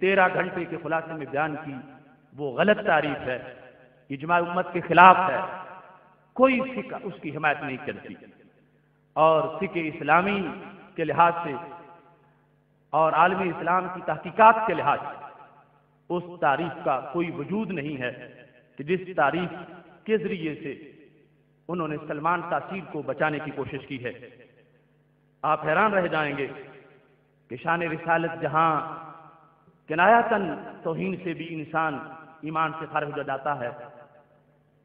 13 گھنٹے کے خلاصے میں بیان کی وہ غلط تعریف ہے، اجماع امت کے خلاف ہے، کوئی فقہ اس کی حمایت نہیں کرتی، اور فقہ اسلامی کے لحاظ سے اور عالم اسلام کی تحقیقات کے لحاظ سے اس تعریف کا کوئی وجود نہیں ہے کہ جس تعریف کے ذریعے سے انہوں نے سلمان تاثیر کو بچانے کی کوشش کی ہے۔ آپ حیران رہ جائیں گے کہ شان رسالت جہاں کنایتاً توہین سے بھی انسان ایمان سے خارج ہو جاتا ہے،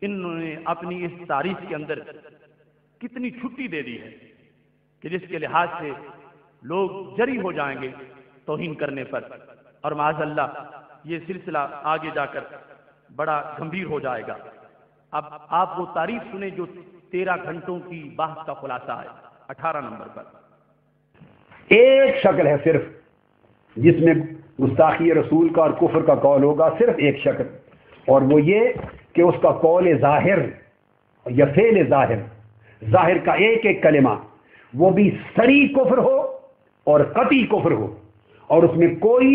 انہوں نے اپنی اس تعریف کے اندر کتنی چھٹی دے دی ہے کہ جس کے لحاظ سے لوگ جری ہو جائیں گے توہین کرنے پر، اور معاذ اللہ یہ سلسلہ آگے جا کر بڑا گمبھیر ہو جائے گا۔ اب آپ وہ تعریف سنیں جو 13 گھنٹوں کی بحث کا خلاصہ ہے 18 نمبر پر۔ ایک شکل ہے صرف جس میں گستاخی رسول کا اور کفر کا قول ہوگا، صرف ایک شکل، اور وہ یہ کہ اس کا قول ظاہر یا فعل ظاہر کا ایک ایک کلمہ وہ بھی صریح کفر ہو اور قطعی کفر ہو، اور اس میں کوئی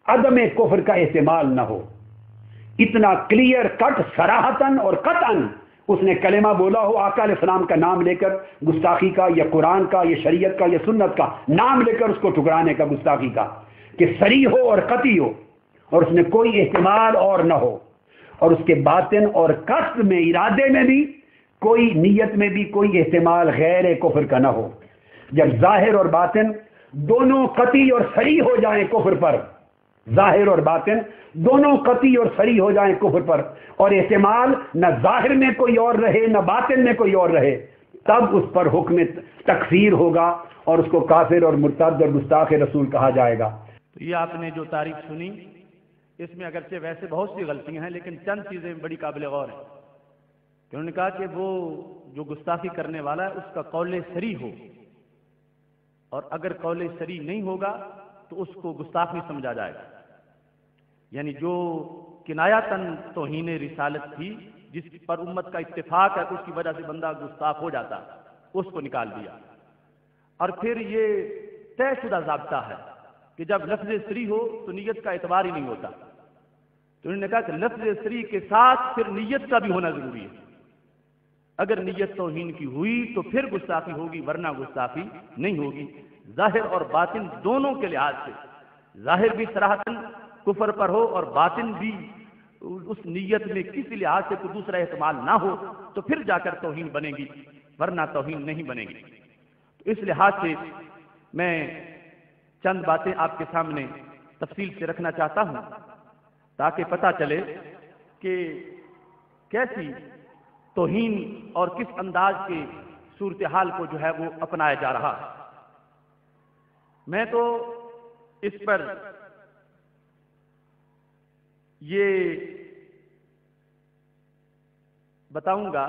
عدم کفر کا احتمال نہ ہو۔ اتنا کلیئر کٹ صراحتاً اور قطعاً اس نے کلمہ بولا ہو، آقا علیہ السلام کا نام لے کر گستاخی کا، یا قرآن کا، یا شریعت کا، یا سنت کا نام لے کر اس کو ٹکرانے کا، گستاخی کا، کہ صریح ہو اور قطعی ہو، اور اس میں کوئی احتمال اور نہ ہو، اور اس کے باطن اور قصد میں، ارادے میں بھی، کوئی نیت میں بھی کوئی احتمال غیر کفر کا نہ ہو۔ جب ظاہر اور باطن دونوں قطعی اور صریح ہو جائیں کفر پر، ظاہر اور باطن دونوں قطعی اور صریح ہو جائیں کفر پر، اور احتمال نہ ظاہر میں کوئی اور رہے نہ باطن میں کوئی اور رہے، تب اس پر حکم تکفیر ہوگا اور اس کو کافر اور مرتد اور گستاخ رسول کہا جائے گا۔ تو یہ آپ نے جو تعریف سنی، اس میں اگرچہ ویسے بہت سی غلطیاں ہیں، لیکن چند چیزیں بڑی قابل غور ہیں کہ انہوں نے کہا کہ وہ جو گستاخی کرنے والا ہے اس کا قول صریح ہو، اور اگر قول صریح نہیں ہوگا تو اس کو گستاخ نہیں سمجھا جائے گا، یعنی جو کنایتاً توہین رسالت تھی جس پر امت کا اتفاق ہے، اس کی وجہ سے بندہ گستاخ ہو جاتا، اس کو نکال دیا۔ اور پھر یہ طے شدہ ضابطہ ہے کہ جب لفظ صریح ہو تو نیت کا اعتبار ہی نہیں ہوتا، تو انہوں نے کہا کہ لفظ صریح کے ساتھ پھر نیت کا بھی ہونا ضروری ہے، اگر نیت توہین کی ہوئی تو پھر گستاخی ہوگی، ورنہ گستاخی نہیں ہوگی۔ ظاہر اور باطن دونوں کے لحاظ سے، ظاہر بھی صراحتاً کفر پر ہو اور باطن بھی اس نیت میں کسی لحاظ سے کوئی دوسرا احتمال نہ ہو، تو پھر جا کر توہین بنے گی، ورنہ توہین نہیں بنے گی۔ تو اس لحاظ سے میں چند باتیں آپ کے سامنے تفصیل سے رکھنا چاہتا ہوں تاکہ پتہ چلے کہ کیسی توہین اور کس انداز کے صورتحال کو جو ہے وہ اپنایا جا رہا ہے۔ میں تو اس پر یہ بتاؤں گا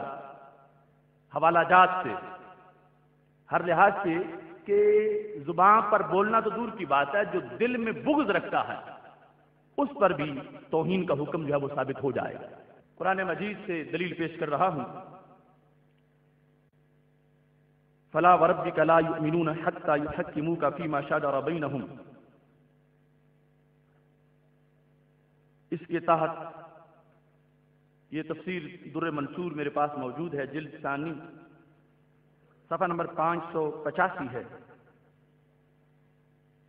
حوالہ جات سے، ہر لحاظ سے، کہ زبان پر بولنا تو دور کی بات ہے، جو دل میں بغض رکھتا ہے اس پر بھی توہین کا حکم جو ہے وہ ثابت ہو جائے گا۔ قرآن مجید سے دلیل پیش کر رہا ہوں، فلا وربک لا یؤمنون حتی یحکموک فیما شجر بینہم، اس کے تحت یہ تفسیر در منصور میرے پاس موجود ہے، جلد ثانی، صفحہ نمبر 585 ہے،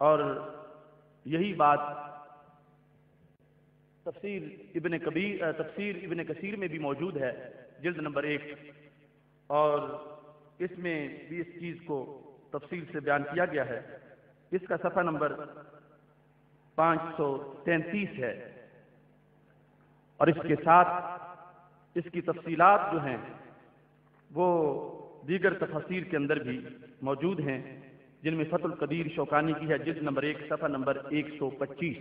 اور یہی بات تفسیر ابن کثیر میں بھی موجود ہے، جلد نمبر 1، اور اس میں بھی اس چیز کو تفصیل سے بیان کیا گیا ہے۔ اس کا صفحہ نمبر 533 ہے، اور اس کے ساتھ اس کی تفصیلات جو ہیں وہ دیگر تفاسیر کے اندر بھی موجود ہیں، جن میں فتح القدیر شوکانی کی ہے، جلد نمبر 1، صفحہ نمبر 125،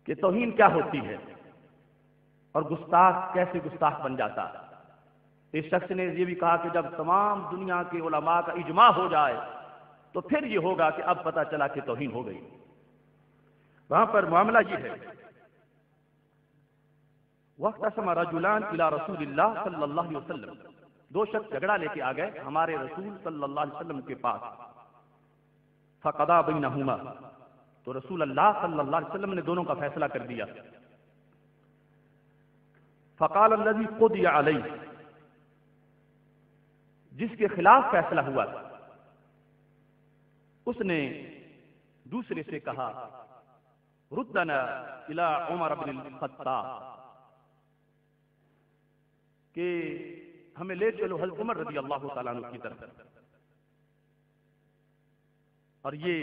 کہ توہین کیا ہوتی ہے اور گستاخ کیسے گستاخ بن جاتا ہے۔ اس شخص نے یہ بھی کہا کہ جب تمام دنیا کے علماء کا اجماع ہو جائے تو پھر یہ ہوگا کہ اب پتہ چلا کہ توہین ہو گئی۔ وہاں پر معاملہ یہ ہے، وَاخْتَصَمَ رَجُلَانِ إِلَىٰ رَسُولِ اللَّهِ صلی اللہ علیہ وسلم، دو شخص جھگڑا لے کے آ گئے ہمارے رسول صلی اللہ علیہ وسلم کے پاس، فَقَضَىٰ بَيْنَهُمَا، تو رسول اللہ صلی اللہ علیہ وسلم نے دونوں کا فیصلہ کر دیا. فقال الذي قضي عليه، جس کے خلاف فیصلہ ہوا تھا اس نے دوسرے سے کہا ردنا الى عمر بن الخطاب، کہ ہمیں لے چلو حضرت عمر رضی اللہ تعالیٰ عنہ کی طرف. اور یہ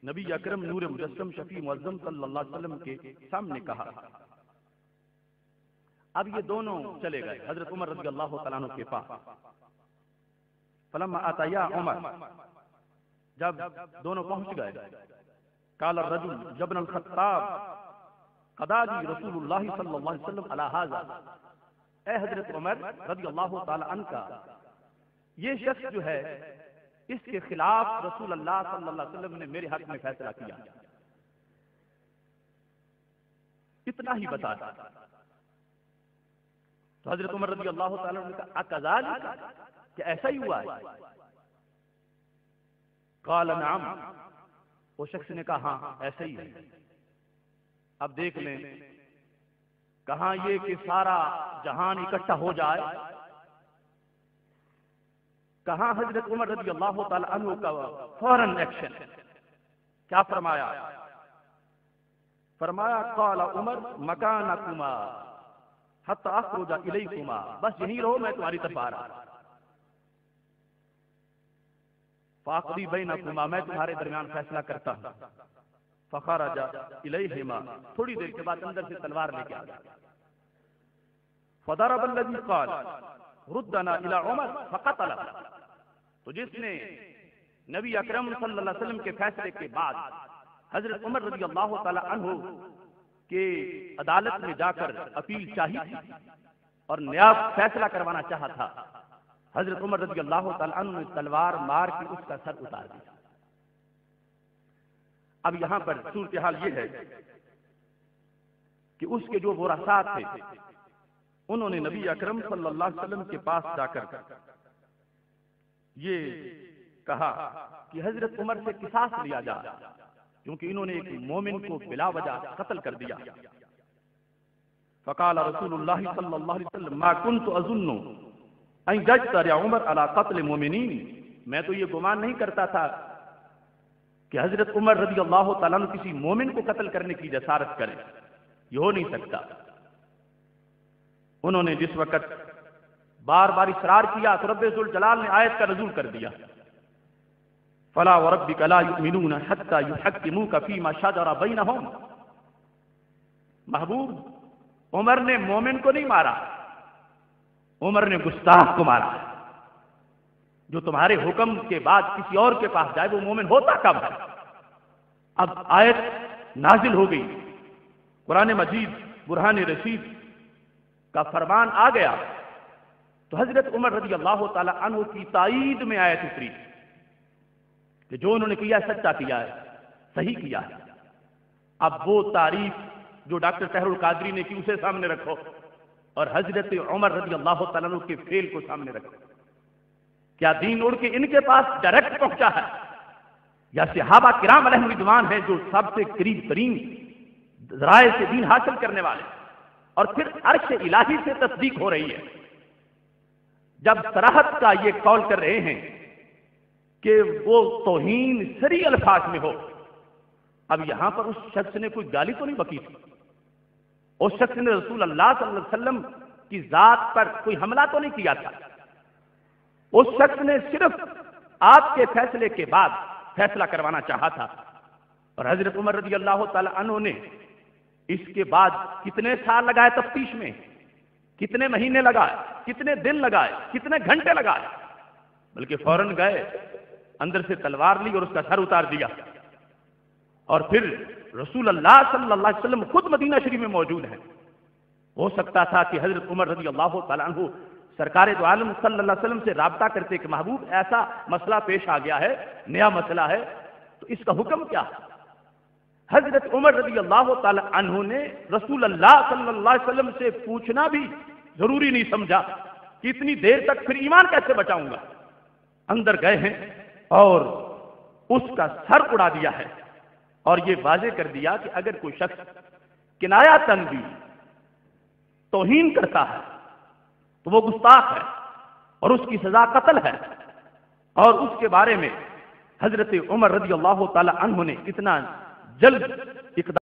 نبی اکرم نور مجسم شفیع معظم صلی اللہ علیہ وسلم کے سامنے کہا. اب یہ دونوں چلے گئے حضرت عمر رضی اللہ تعالیٰ عنہ کے پاس. فلما اتیا عمر، جب دونوں پہنچ گئے، قال الرجل جبن الخطاب قضا لي رسول اللہ صلی اللہ علیہ وسلم علی ھذا، اے حضرت عمر رضی اللہ تعالی عنہ کا یہ شخص جو ہے اس کے خلاف رسول اللہ صلی اللہ علیہ وسلم نے میرے حق میں فیصلہ کیا. اتنا ہی بتا دیا. تو حضرت عمر رضی اللہ تعالی عنہ نے کہا اکذالک، کہ ایسا ہی ہوا ہے؟ قال نعم، وہ شخص نے کہا ہاں ایسا ہی ہے. اب دیکھ لیں کہاں یہ کہ سارا جہان اکٹھا ہو جائے، کہاں حضرت عمر رضی اللہ تعالی عنہ کا فوراً ایکشن. کیا فرمایا؟ فرمایا قال عمر مکانکما حتی اخرج الیکما، بس یہیں رہو میں تمہاری طرف آ رہا. فاقضی بینکما، میں تمہارے درمیان فیصلہ کرتا ہوں. فخرج الیہما، تھوڑی دیر کے بعد اندر سے تلوار لے کے آ گیا. فضرب الذی قال ردنا الی عمر فقتلہ، تو جس نے نبی اکرم صلی اللہ علیہ وسلم کے فیصلے کے بعد حضرت عمر رضی اللہ تعالی عنہ کے عدالت میں جا کر اپیل چاہی تھی اور نیا فیصلہ کروانا چاہا تھا، حضرت عمر رضی اللہ تعالی عنہ نے تلوار مار کے اس کا سر اتار دیا. اب یہاں پر صورتحال یہ ہے کہ اس کے جو ورثاء تھے انہوں نے نبی اکرم صلی اللہ علیہ وسلم کے پاس جا کر یہ کہا کہ حضرت عمر سے قصاص لیا جائے، کیونکہ انہوں نے ایک مومن کو بلا وجہ قتل کر دیا. فقال رسول اللہ صلی اللہ علیہ وسلم ما كنت اظن ان يجترئ عمر على قتل المؤمنین، میں تو یہ گمان نہیں کرتا تھا کہ حضرت عمر رضی اللہ تعالیٰ عنہ کسی مومن کو قتل کرنے کی جسارت کرے، یہ ہو نہیں سکتا. انہوں نے جس وقت بار بار اصرار کیا تو رب ذوالجلال نے آیت کا نزول کر دیا فلا وربک لا یؤمنون حتی یحکموک فیما شجر بینہم. محبوب، عمر نے مومن کو نہیں مارا، عمر نے گستاخ کو مارا. جو تمہارے حکم کے بعد کسی اور کے پاس جائے وہ مومن ہوتا کب ہے؟ اب آیت نازل ہو گئی، قرآن مجید برہان رشید کا فرمان آ گیا، تو حضرت عمر رضی اللہ تعالی عنہ کی تائید میں آیت اتری کہ جو انہوں نے کیا سچا کیا ہے، صحیح کیا ہے. اب وہ تعریف جو ڈاکٹر طاہر القادری نے کی اسے سامنے رکھو اور حضرت عمر رضی اللہ تعالیٰ عنہ کے فعل کو سامنے رکھو. کیا دین اڑ کے ان کے پاس ڈائریکٹ پہنچا ہے یا صحابہ کرام علیہم رضوان ہیں جو سب سے قریب ترین ذرائع سے دین حاصل کرنے والے، اور پھر عرش الہی سے تصدیق ہو رہی ہے جب صراحت کا یہ قول کر رہے ہیں کہ وہ توہین سری الفاظ میں ہو. اب یہاں پر اس شخص نے کوئی گالی تو نہیں بکی تھی، اس شخص نے رسول اللہ صلی اللہ علیہ وسلم کی ذات پر کوئی حملہ تو نہیں کیا تھا. اس شخص نے صرف آپ کے فیصلے کے بعد فیصلہ کروانا چاہا تھا. اور حضرت عمر رضی اللہ تعالی عنہ نے اس کے بعد کتنے سال لگائے تفتیش میں، کتنے مہینے لگائے، کتنے دن لگائے، کتنے گھنٹے لگائے، بلکہ فوراً گئے، اندر سے تلوار لی اور اس کا سر اتار دیا. اور پھر رسول اللہ صلی اللہ علیہ وسلم خود مدینہ شریف میں موجود ہیں. ہو سکتا تھا کہ حضرت عمر رضی اللہ تعالیٰ عنہ سرکار دو عالم صلی اللہ علیہ وسلم سے رابطہ کرتے کہ محبوب ایسا مسئلہ پیش آ گیا ہے، نیا مسئلہ ہے، تو اس کا حکم کیا ہے؟ حضرت عمر رضی اللہ تعالی عنہ نے رسول اللہ صلی اللہ علیہ وسلم سے پوچھنا بھی ضروری نہیں سمجھا کہ اتنی دیر تک پھر ایمان کیسے بچاؤں گا. اندر گئے ہیں اور اس کا سر اڑا دیا ہے. اور یہ واضح کر دیا کہ اگر کوئی شخص کنایاتاً بھی توہین کرتا ہے تو وہ گستاخ ہے اور اس کی سزا قتل ہے، اور اس کے بارے میں حضرت عمر رضی اللہ تعالی عنہ نے اتنا جلد اقدام